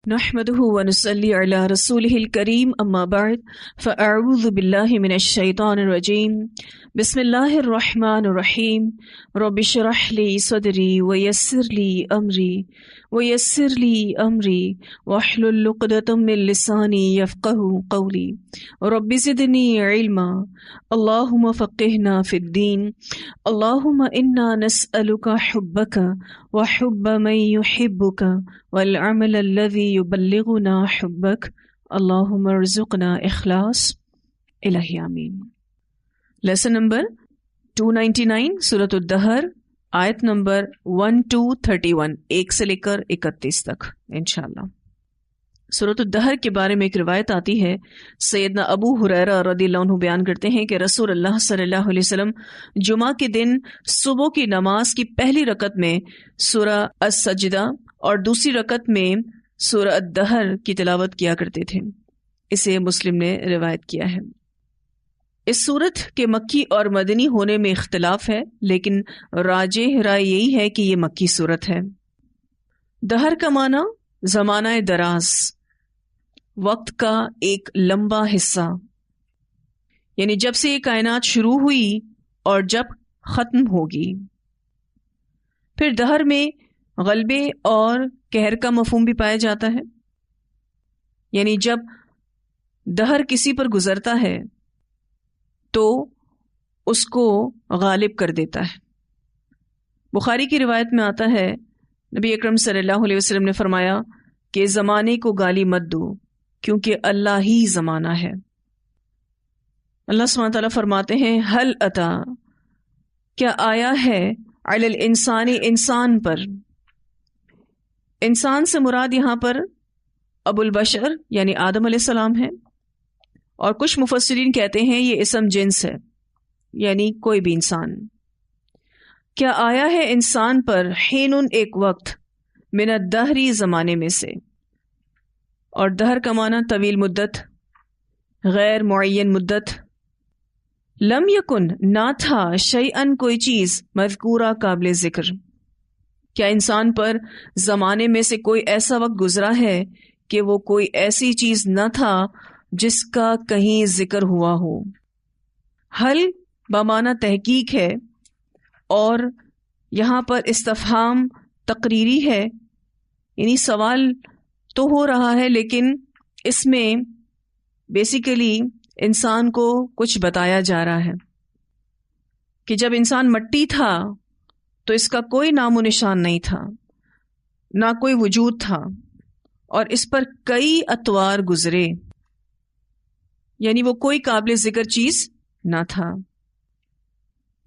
نحمده ونصلي على رسوله الكريم أما بعد فأعوذ بالله من الشيطان الرجيم بسم الله الرحمن الرحيم رب اشرح لي صدري ويسر لي أمري واحلل عقدة من لساني يفقهوا قولي رب زدني علما اللهم فقهنا في الدين اللهم إنا نسألك حبك وحب من يحبك والعمل الذي يبلغنا حبك اللهم ارزقنا اخلاص الہی آمین۔ لیسن نمبر 299 سورۃ الدہر، آیت نمبر 1 to 31، 1 سے لے کر 31 تک انشاءاللہ۔ سورۃ الدہر کے بارے میں ایک روایت آتی ہے، سیدنا ابو ہریرہ رضی اللہ عنہ بیان کرتے ہیں کہ رسول اللہ صلی اللہ علیہ وسلم جمعہ کے دن صبح کی نماز کی پہلی رکعت میں سورہ السجدہ اور دوسری رکعت میں سورہ الدہر کی تلاوت کیا کرتے تھے۔ اسے مسلم نے روایت کیا ہے۔ اس سورت کے مکی اور مدنی ہونے میں اختلاف ہے، لیکن راجح رائے یہی ہے کہ یہ مکی سورت ہے۔ دہر کا معنی زمانہ دراز، وقت کا ایک لمبا حصہ، یعنی جب سے یہ کائنات شروع ہوئی اور جب ختم ہوگی۔ پھر دہر میں غلبے اور قہر کا مفہوم بھی پایا جاتا ہے، یعنی جب دہر کسی پر گزرتا ہے تو اس کو غالب کر دیتا ہے۔ بخاری کی روایت میں آتا ہے، نبی اکرم صلی اللہ علیہ وسلم نے فرمایا کہ زمانے کو گالی مت دو کیونکہ اللہ ہی زمانہ ہے۔ اللہ سبحانہ تعالیٰ فرماتے ہیں حل اتا، کیا آیا ہے، علی الانسان، انسان پر۔ انسان سے مراد یہاں پر ابو البشر یعنی آدم علیہ السلام ہے، اور کچھ مفسرین کہتے ہیں یہ اسم جنس ہے، یعنی کوئی بھی انسان۔ کیا آیا ہے انسان پر حین، ایک وقت، من الدہری، زمانے میں سے، اور دہر کا معنی طویل مدت، غیر معین مدت۔ لم یکن، نہ تھا، شیئن، کوئی چیز، مذکورہ، قابل ذکر۔ کیا انسان پر زمانے میں سے کوئی ایسا وقت گزرا ہے کہ وہ کوئی ایسی چیز نہ تھا جس کا کہیں ذکر ہوا ہو؟ حل بمعنی تحقیق ہے، اور یہاں پر استفہام تقریری ہے، یعنی سوال تو ہو رہا ہے لیکن اس میں بیسیکلی انسان کو کچھ بتایا جا رہا ہے کہ جب انسان مٹی تھا تو اس کا کوئی نام و نشان نہیں تھا، نہ کوئی وجود تھا، اور اس پر کئی اطوار گزرے، یعنی وہ کوئی قابل ذکر چیز نہ تھا۔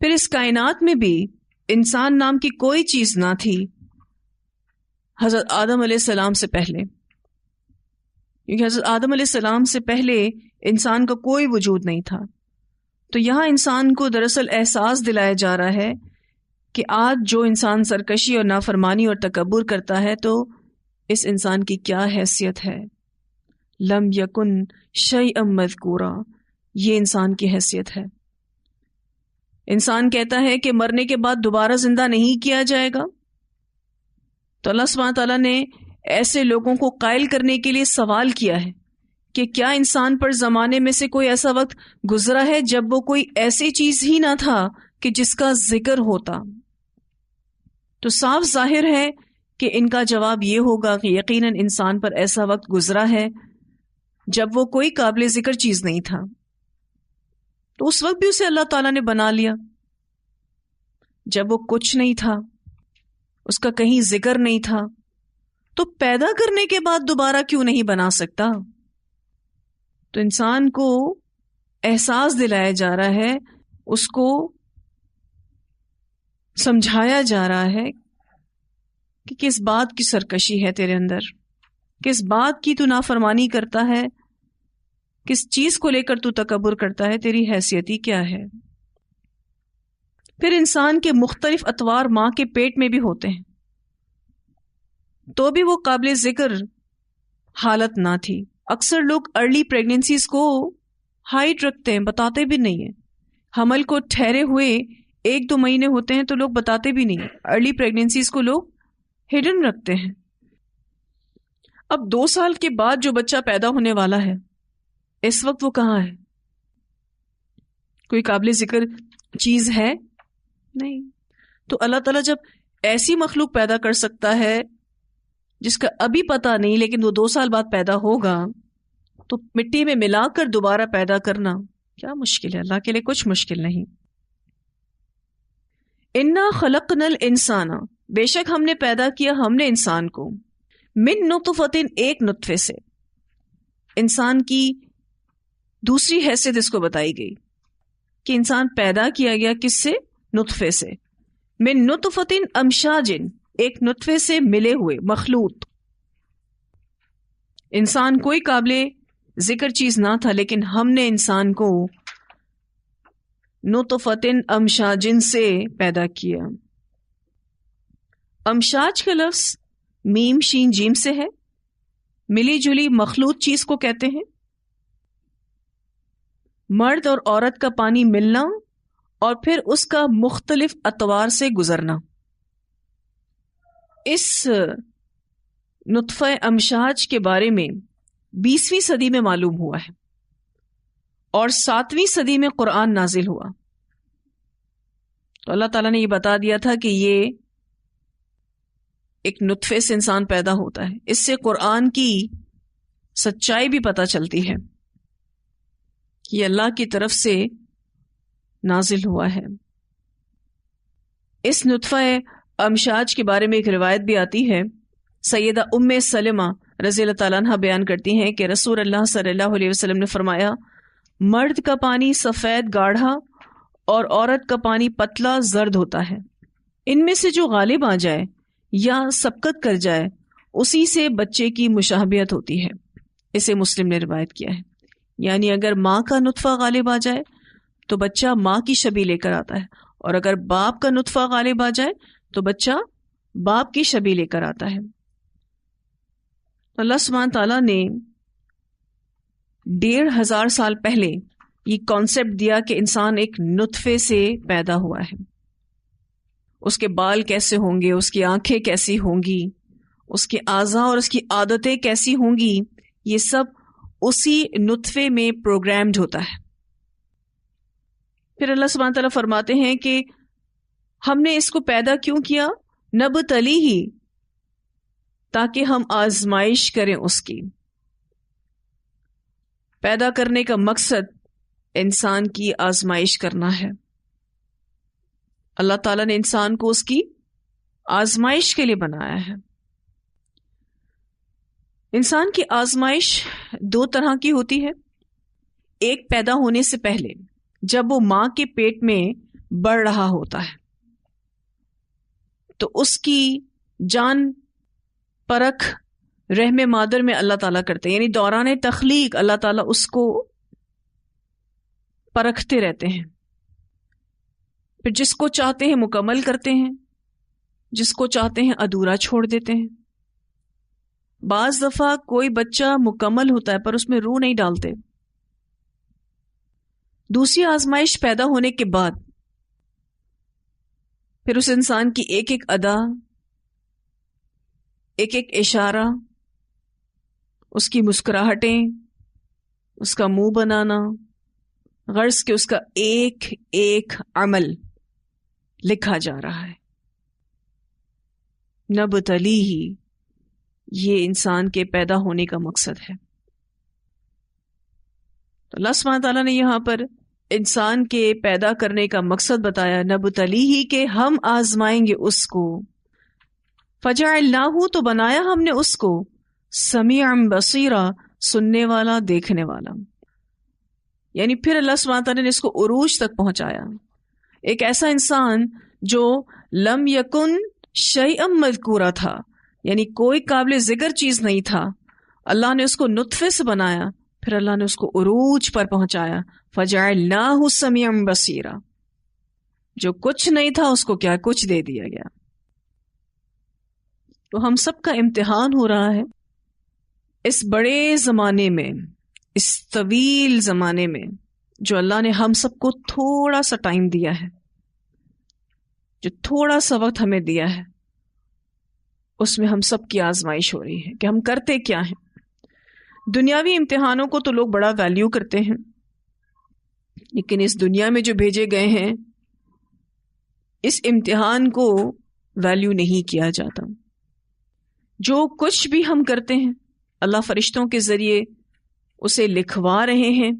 پھر اس کائنات میں بھی انسان نام کی کوئی چیز نہ تھی حضرت آدم علیہ السلام سے پہلے، کیونکہ حضرت آدم علیہ السلام سے پہلے انسان کا کوئی وجود نہیں تھا۔ تو یہاں انسان کو دراصل احساس دلایا جا رہا ہے کہ آج جو انسان سرکشی اور نافرمانی اور تکبر کرتا ہے تو اس انسان کی کیا حیثیت ہے۔ لم یکن شیئا مذکورا، یہ انسان کی حیثیت ہے۔ انسان کہتا ہے کہ مرنے کے بعد دوبارہ زندہ نہیں کیا جائے گا، تو اللہ سبحانہ تعالیٰ نے ایسے لوگوں کو قائل کرنے کے لیے سوال کیا ہے کہ کیا انسان پر زمانے میں سے کوئی ایسا وقت گزرا ہے جب وہ کوئی ایسی چیز ہی نہ تھا کہ جس کا ذکر ہوتا۔ تو صاف ظاہر ہے کہ ان کا جواب یہ ہوگا کہ یقیناً انسان پر ایسا وقت گزرا ہے جب وہ کوئی قابل ذکر چیز نہیں تھا، تو اس وقت بھی اسے اللہ تعالیٰ نے بنا لیا جب وہ کچھ نہیں تھا، اس کا کہیں ذکر نہیں تھا، تو پیدا کرنے کے بعد دوبارہ کیوں نہیں بنا سکتا؟ تو انسان کو احساس دلایا جا رہا ہے، اس کو سمجھایا جا رہا ہے کہ کس بات کی سرکشی ہے تیرے اندر، کس بات کی تو نافرمانی کرتا ہے، کس چیز کو لے کر تو تکبر کرتا ہے، تیری حیثیتی کیا ہے۔ پھر انسان کے مختلف اطوار ماں کے پیٹ میں بھی ہوتے ہیں، تو بھی وہ قابل ذکر حالت نہ تھی۔ اکثر لوگ ارلی پریگننسیز کو ہائٹ رکھتے ہیں، بتاتے بھی نہیں ہیں۔ حمل کو ٹھہرے ہوئے 1-2 مہینے ہوتے ہیں تو لوگ بتاتے بھی نہیں ہیں۔ ارلی پریگننسیز کو لوگ ہڈن رکھتے ہیں۔ اب 2 سال کے بعد جو بچہ پیدا ہونے والا ہے اس وقت وہ کہاں ہے؟ کوئی قابل ذکر چیز ہے نہیں. تو اللہ تعالیٰ جب ایسی مخلوق پیدا کر سکتا ہے جس کا ابھی پتہ نہیں لیکن وہ 2 سال بعد پیدا ہوگا، تو مٹی میں ملا کر دوبارہ پیدا کرنا کیا مشکل ہے؟ اللہ کے لیے کچھ مشکل نہیں. انا خلقنا الانسان، بے شک ہم نے پیدا کیا ہم نے انسان کو، من نطفۃ، ایک نطفے سے. انسان کی دوسری حیثیت اس کو بتائی گئی کہ انسان پیدا کیا گیا کس سے؟ نطفے سے. من نطفۃ امشاج، ایک نطفے سے ملے ہوئے مخلوط. انسان کوئی قابل ذکر چیز نہ تھا لیکن ہم نے انسان کو نطفۃ امشاج سے پیدا کیا. امشاج کا لفظ میم شین جیم سے ہے، ملی جلی مخلوط چیز کو کہتے ہیں. مرد اور عورت کا پانی ملنا اور پھر اس کا مختلف اطوار سے گزرنا. اس نطفہ امشاج کے بارے میں 20ویں صدی میں معلوم ہوا ہے اور 7ویں صدی میں قرآن نازل ہوا. تو اللہ تعالیٰ نے یہ بتا دیا تھا کہ یہ ایک نطفے سے انسان پیدا ہوتا ہے. اس سے قرآن کی سچائی بھی پتہ چلتی ہے، یہ اللہ کی طرف سے نازل ہوا ہے. اس نطفہ امشاج کے بارے میں ایک روایت بھی آتی ہے. سیدہ ام سلمہ رضی اللہ تعالیٰ عنہ بیان کرتی ہیں کہ رسول اللہ صلی اللہ علیہ وسلم نے فرمایا، مرد کا پانی سفید گاڑھا اور عورت کا پانی پتلا زرد ہوتا ہے. ان میں سے جو غالب آ جائے یا سبقت کر جائے اسی سے بچے کی مشابہت ہوتی ہے. اسے مسلم نے روایت کیا ہے. یعنی اگر ماں کا نطفہ غالب آ جائے تو بچہ ماں کی شبیہ لے کر آتا ہے، اور اگر باپ کا نطفہ غالب آ جائے تو بچہ باپ کی شبیہ لے کر آتا ہے. اللہ سبحانہ تعالیٰ نے 1500 سال پہلے یہ کانسیپٹ دیا کہ انسان ایک نطفے سے پیدا ہوا ہے. اس کے بال کیسے ہوں گے، اس کی آنکھیں کیسی ہوں گی، اس کے اعضاء اور اس کی عادتیں کیسی ہوں گی، یہ سب اسی نطفے میں پروگرامڈ ہوتا ہے. پھر اللہ سبحانہ تعالیٰ فرماتے ہیں کہ ہم نے اس کو پیدا کیوں کیا؟ نبتلیہ، تاکہ ہم آزمائش کریں اس کی. پیدا کرنے کا مقصد انسان کی آزمائش کرنا ہے. اللہ تعالیٰ نے انسان کو اس کی آزمائش کے لیے بنایا ہے. انسان کی آزمائش 2 طرح کی ہوتی ہے. ایک پیدا ہونے سے پہلے جب وہ ماں کے پیٹ میں بڑھ رہا ہوتا ہے تو اس کی جان پرکھ رحم مادر میں اللہ تعالیٰ کرتے ہیں. یعنی دوران تخلیق اللہ تعالیٰ اس کو پرکھتے رہتے ہیں. پھر جس کو چاہتے ہیں مکمل کرتے ہیں، جس کو چاہتے ہیں ادھورا چھوڑ دیتے ہیں. بعض دفعہ کوئی بچہ مکمل ہوتا ہے پر اس میں روح نہیں ڈالتے. دوسری آزمائش پیدا ہونے کے بعد پھر اس انسان کی ایک ایک ادا، ایک ایک اشارہ، اس کی مسکراہٹیں، اس کا منہ بنانا، غرض کہ اس کا ایک ایک عمل لکھا جا رہا ہے. نبتلیہ، یہ انسان کے پیدا ہونے کا مقصد ہے. تو اللہ سبحانہ تعالیٰ نے یہاں پر انسان کے پیدا کرنے کا مقصد بتایا، نبتلیہ، کہ ہم آزمائیں گے اس کو. فجعلناہ، تو بنایا ہم نے اس کو سمیعا بصیرا، سننے والا دیکھنے والا. یعنی پھر اللہ سبحانہ تعالیٰ نے اس کو عروج تک پہنچایا. ایک ایسا انسان جو لم یکن شیئا مذکورا تھا، یعنی کوئی قابل ذکر چیز نہیں تھا، اللہ نے اس کو نطفے سے بنایا، پھر اللہ نے اس کو عروج پر پہنچایا. فجعلناہ سمیعا بصیرا، جو کچھ نہیں تھا اس کو کیا کچھ دے دیا گیا. تو ہم سب کا امتحان ہو رہا ہے اس بڑے زمانے میں، اس طویل زمانے میں جو اللہ نے ہم سب کو تھوڑا سا ٹائم دیا ہے، جو تھوڑا سا وقت ہمیں دیا ہے، اس میں ہم سب کی آزمائش ہو رہی ہے کہ ہم کرتے کیا ہیں. دنیاوی امتحانوں کو تو لوگ بڑا ویلیو کرتے ہیں، لیکن اس دنیا میں جو بھیجے گئے ہیں اس امتحان کو ویلیو نہیں کیا جاتا. جو کچھ بھی ہم کرتے ہیں اللہ فرشتوں کے ذریعے اسے لکھوا رہے ہیں،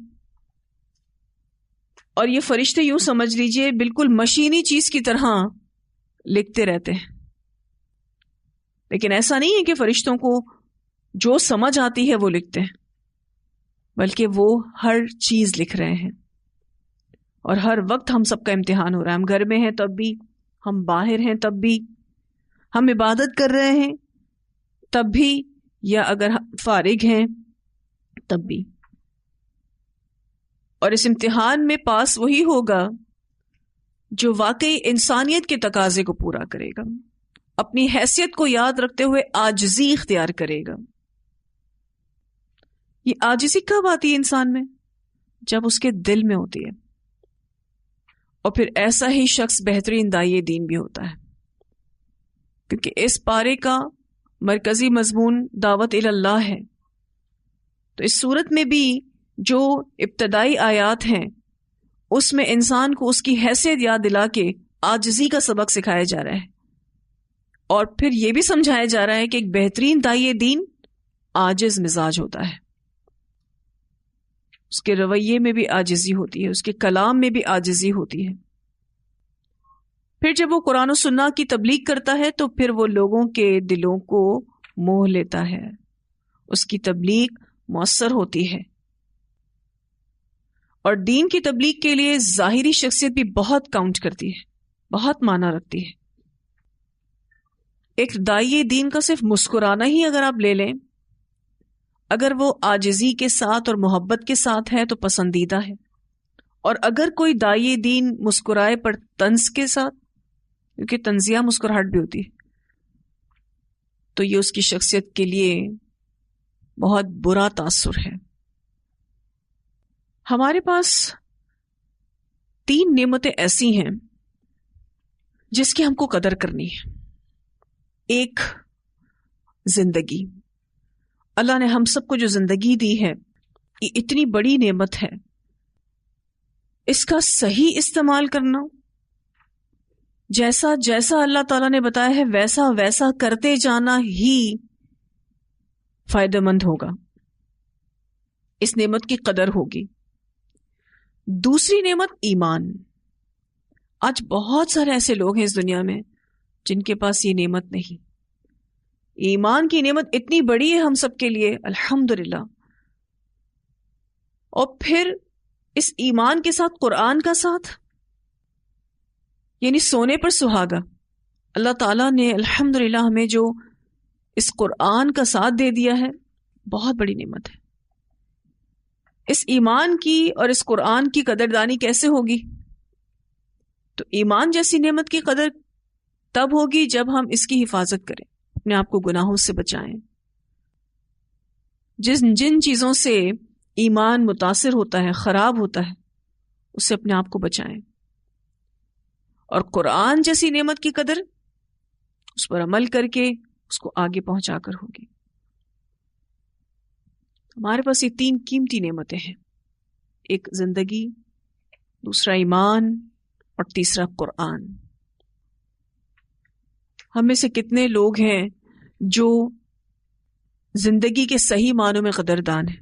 اور یہ فرشتے یوں سمجھ لیجئے بالکل مشینی چیز کی طرح لکھتے رہتے ہیں. لیکن ایسا نہیں ہے کہ فرشتوں کو جو سمجھ آتی ہے وہ لکھتے ہیں، بلکہ وہ ہر چیز لکھ رہے ہیں. اور ہر وقت ہم سب کا امتحان ہو رہا ہے. ہم گھر میں ہیں تب بھی، ہم باہر ہیں تب بھی، ہم عبادت کر رہے ہیں تب بھی، یا اگر فارغ ہیں تب بھی. اور اس امتحان میں پاس وہی ہوگا جو واقعی انسانیت کے تقاضے کو پورا کرے گا، اپنی حیثیت کو یاد رکھتے ہوئے عاجزی اختیار کرے گا. یہ عاجزی کب آتی ہے انسان میں؟ جب اس کے دل میں ہوتی ہے. اور پھر ایسا ہی شخص بہترین داعی دین بھی ہوتا ہے، کیونکہ اس پارے کا مرکزی مضمون دعوت اللہ ہے. تو اس صورت میں بھی جو ابتدائی آیات ہیں اس میں انسان کو اس کی حیثیت یاد دلا کے عاجزی کا سبق سکھایا جا رہا ہے، اور پھر یہ بھی سمجھایا جا رہا ہے کہ ایک بہترین داعی دین عاجز مزاج ہوتا ہے. اس کے رویے میں بھی عاجزی ہوتی ہے، اس کے کلام میں بھی عاجزی ہوتی ہے. پھر جب وہ قرآن و سنت کی تبلیغ کرتا ہے تو پھر وہ لوگوں کے دلوں کو موہ لیتا ہے، اس کی تبلیغ مؤثر ہوتی ہے. اور دین کی تبلیغ کے لیے ظاہری شخصیت بھی بہت کاؤنٹ کرتی ہے، بہت معنی رکھتی ہے. ایک داعی دین کا صرف مسکرانا ہی اگر آپ لے لیں، اگر وہ عاجزی کے ساتھ اور محبت کے ساتھ ہے تو پسندیدہ ہے. اور اگر کوئی داعی دین مسکرائے پر طنز کے ساتھ، کیونکہ طنزیہ مسکراہٹ بھی ہوتی ہے، تو یہ اس کی شخصیت کے لیے بہت برا تاثر ہے. ہمارے پاس 3 نعمتیں ایسی ہیں جس کی ہم کو قدر کرنی ہے. ایک، زندگی. اللہ نے ہم سب کو جو زندگی دی ہے یہ اتنی بڑی نعمت ہے، اس کا صحیح استعمال کرنا، جیسا جیسا اللہ تعالیٰ نے بتایا ہے ویسا ویسا کرتے جانا ہی فائدہ مند ہوگا، اس نعمت کی قدر ہوگی. دوسری نعمت ایمان. آج بہت سارے ایسے لوگ ہیں اس دنیا میں جن کے پاس یہ نعمت نہیں. ایمان کی نعمت اتنی بڑی ہے ہم سب کے لیے، الحمدللہ. اور پھر اس ایمان کے ساتھ قرآن کا ساتھ، یعنی سونے پر سہاگا. اللہ تعالیٰ نے الحمدللہ ہمیں جو اس قرآن کا ساتھ دے دیا ہے بہت بڑی نعمت ہے. اس ایمان کی اور اس قرآن کی قدردانی کیسے ہوگی؟ تو ایمان جیسی نعمت کی قدر تب ہوگی جب ہم اس کی حفاظت کریں، اپنے آپ کو گناہوں سے بچائیں. جن چیزوں سے ایمان متاثر ہوتا ہے، خراب ہوتا ہے، اس سے اپنے آپ کو بچائیں. اور قرآن جیسی نعمت کی قدر اس پر عمل کر کے اس کو آگے پہنچا کر ہوگی. ہمارے پاس یہ 3 قیمتی نعمتیں ہیں، ایک زندگی، دوسرا ایمان، اور تیسرا قرآن. ہم میں سے کتنے لوگ ہیں جو زندگی کے صحیح معنوں میں قدردان ہیں،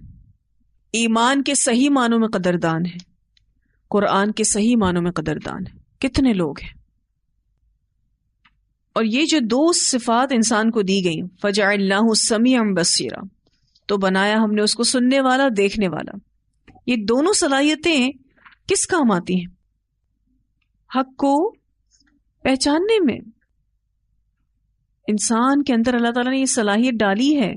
ایمان کے صحیح معنوں میں قدردان ہیں، قرآن کے صحیح معنوں میں قدردان ہیں؟ کتنے لوگ ہیں؟ اور یہ جو 2 صفات انسان کو دی گئیں، فَجَعَلْنَاهُ سَمِيعًا بَصِيرًا، تو بنایا ہم نے اس کو سننے والا، دیکھنے والا. یہ دونوں صلاحیتیں کس کام آتی ہیں؟ حق کو پہچاننے میں. انسان کے اندر اللہ تعالیٰ نے یہ صلاحیت ڈالی ہے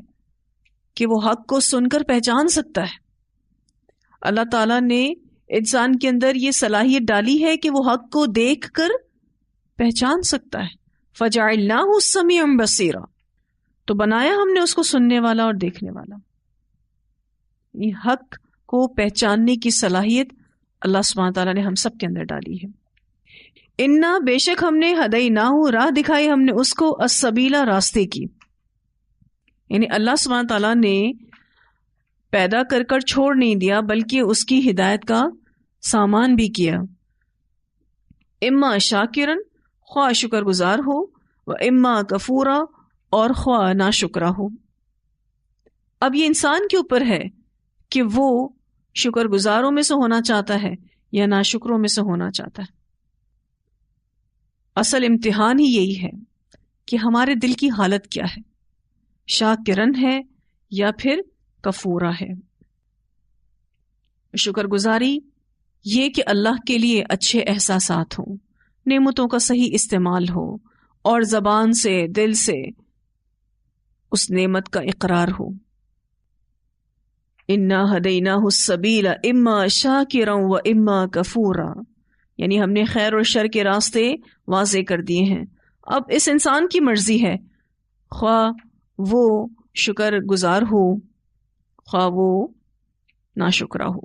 کہ وہ حق کو سن کر پہچان سکتا ہے. اللہ تعالیٰ نے انسان کے اندر یہ صلاحیت ڈالی ہے کہ وہ حق کو دیکھ کر پہچان سکتا ہے. فَجَعَلْنَاهُ سَمِيعًا بَصِيرًا، تو بنایا ہم نے اس کو سننے والا اور دیکھنے والا. یہ حق کو پہچاننے کی صلاحیت اللہ سبحانہ تعالیٰ نے ہم سب کے اندر ڈالی ہے. انا بے شک ہم نے ہدیناہ راہ دکھائی ہم نے اس کو السبیلا راستے کی، یعنی اللہ سبحانہ تعالیٰ نے پیدا کر کر چھوڑ نہیں دیا بلکہ اس کی ہدایت کا سامان بھی کیا. اما شاکرن خواہ شکر گزار ہو، و اما کفورا اور خواہ ناشکرا ہو. اب یہ انسان کے اوپر ہے کہ وہ شکر گزاروں میں سے ہونا چاہتا ہے یا ناشکروں میں سے ہونا چاہتا ہے. اصل امتحان ہی یہی ہے کہ ہمارے دل کی حالت کیا ہے، شاکرن ہے یا پھر کفورا ہے. شکر گزاری یہ کہ اللہ کے لیے اچھے احساسات ہوں، نعمتوں کا صحیح استعمال ہو اور زبان سے دل سے اس نعمت کا اقرار ہو. انا ہدیناہ السبیل اما شاکرا و اما کفورا، یعنی ہم نے خیر اور شر کے راستے واضح کر دیے ہیں. اب اس انسان کی مرضی ہے، خواہ وہ شکر گزار ہو خواہ وہ ناشکرا ہو.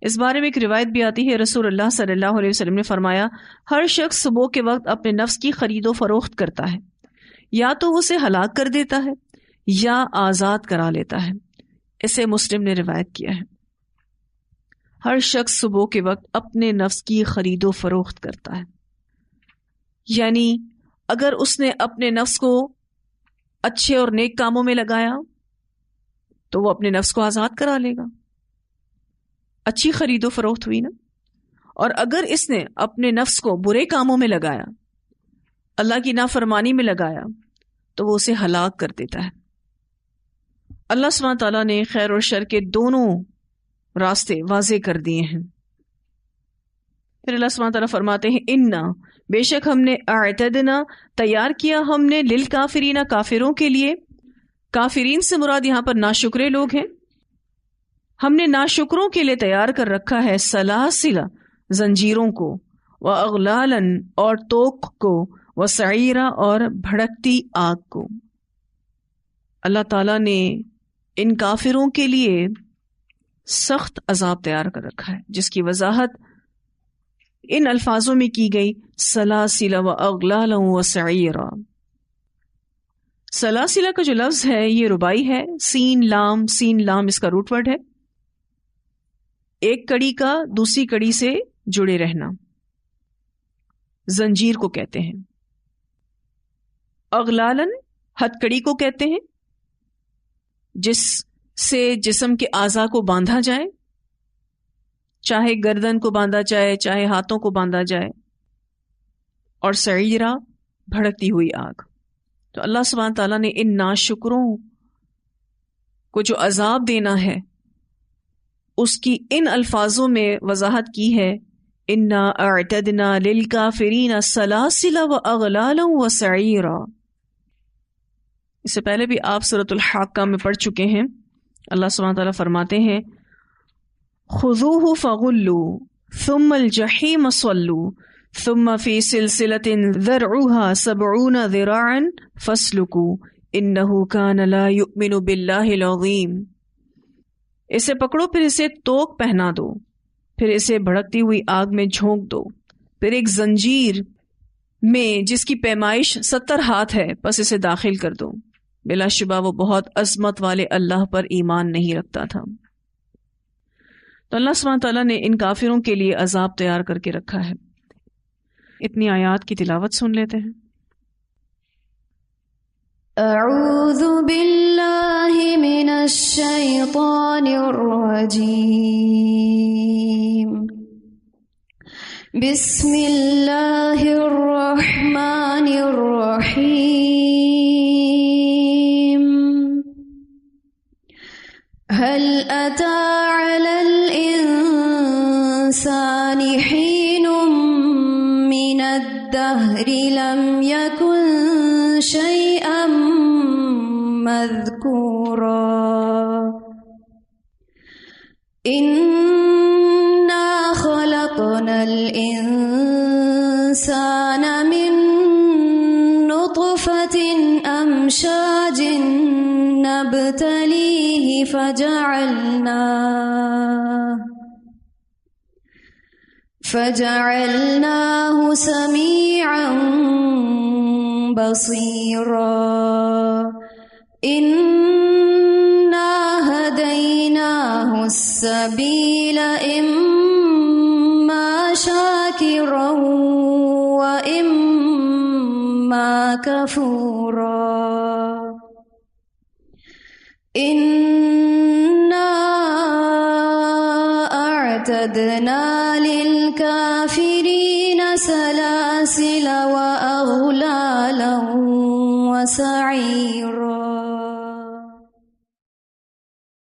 اس بارے میں ایک روایت بھی آتی ہے، رسول اللہ صلی اللہ علیہ وسلم نے فرمایا ہر شخص صبح کے وقت اپنے نفس کی خرید و فروخت کرتا ہے، یا تو اسے ہلاک کر دیتا ہے یا آزاد کرا لیتا ہے. اسے مسلم نے روایت کیا ہے. ہر شخص صبح کے وقت اپنے نفس کی خرید و فروخت کرتا ہے، یعنی اگر اس نے اپنے نفس کو اچھے اور نیک کاموں میں لگایا تو وہ اپنے نفس کو آزاد کرا لے گا، اچھی خرید و فروخت ہوئی نا. اور اگر اس نے اپنے نفس کو برے کاموں میں لگایا، اللہ کی نافرمانی میں لگایا، تو وہ اسے ہلاک کر دیتا ہے. اللہ سبحانہ تعالیٰ نے خیر اور شر کے دونوں راستے واضح کر دیے ہیں. پھر اللہ سبحانہ تعالیٰ فرماتے ہیں انا بے شک ہم نے اعتدنا تیار کیا ہم نے للکافرین کافروں کے لیے. کافرین سے مراد یہاں پر ناشکرے لوگ ہیں. ہم نے ناشکروں کے لیے تیار کر رکھا ہے سلاسل زنجیروں کو، و اغلالا اور توق کو، و سعیرا اور بھڑکتی آگ کو. اللہ تعالیٰ نے ان کافروں کے لیے سخت عذاب تیار کر رکھا ہے، جس کی وضاحت ان الفاظوں میں کی گئی سلاسل و اغلالا و سعیرا. سلاسلہ کا جو لفظ ہے یہ ربائی ہے، سین لام اس کا روٹ ورڈ ہے. ایک کڑی کا دوسری کڑی سے جڑے رہنا زنجیر کو کہتے ہیں. اغلالن ہتھ کڑی کو کہتے ہیں جس سے جسم کے اعضاء کو باندھا جائے، چاہے گردن کو باندھا جائے چاہے ہاتھوں کو باندھا جائے. اور سعیرہ بھڑکتی ہوئی آگ. تو اللہ سبحانہ تعالیٰ نے ان ناشکروں کو جو عذاب دینا ہے اس کی ان الفاظوں میں وضاحت کی ہے انا اعتدنا للکافرین سلاسل و اغلالا و سعیرا. اس سے پہلے بھی آپ سورۃ الحاقہ میں پڑھ چکے ہیں. اللہ سبحانہ تعالیٰ فرماتے ہیں خذوہ فغلوا ثم الجحیم صلوا ثم فی سلسلۃ ذرعها 70 ذراعا فاسلکوا انہ کان لا یؤمن باللہ العظیم. اسے پکڑو پھر اسے توق پہنا دو، پھر اسے بھڑکتی ہوئی آگ میں جھونک دو، پھر ایک زنجیر میں جس کی پیمائش 70 ہاتھ ہے پس اسے داخل کر دو. بلا شبہ وہ بہت عظمت والے اللہ پر ایمان نہیں رکھتا تھا. تو اللہ سبحانہ تعالیٰ نے ان کافروں کے لیے عذاب تیار کر کے رکھا ہے. اتنی آیات کی تلاوت سن لیتے ہیں. اعوذ باللہ من الشیطان الرجیم. بسم اللہ الرحمن الرحیم. هل أتى على الإنسان حين من الدهر لم يكن شيئا مذكورا. إنا خلقنا الإنسان من نطفة أمشاج نبتليه فجعلناه سميعا بصيرا إنا هديناه السبيل إما شاكرا وإما كفورا إنا أعتدنا للكافرين سلاسل وأغلالا وسعيرا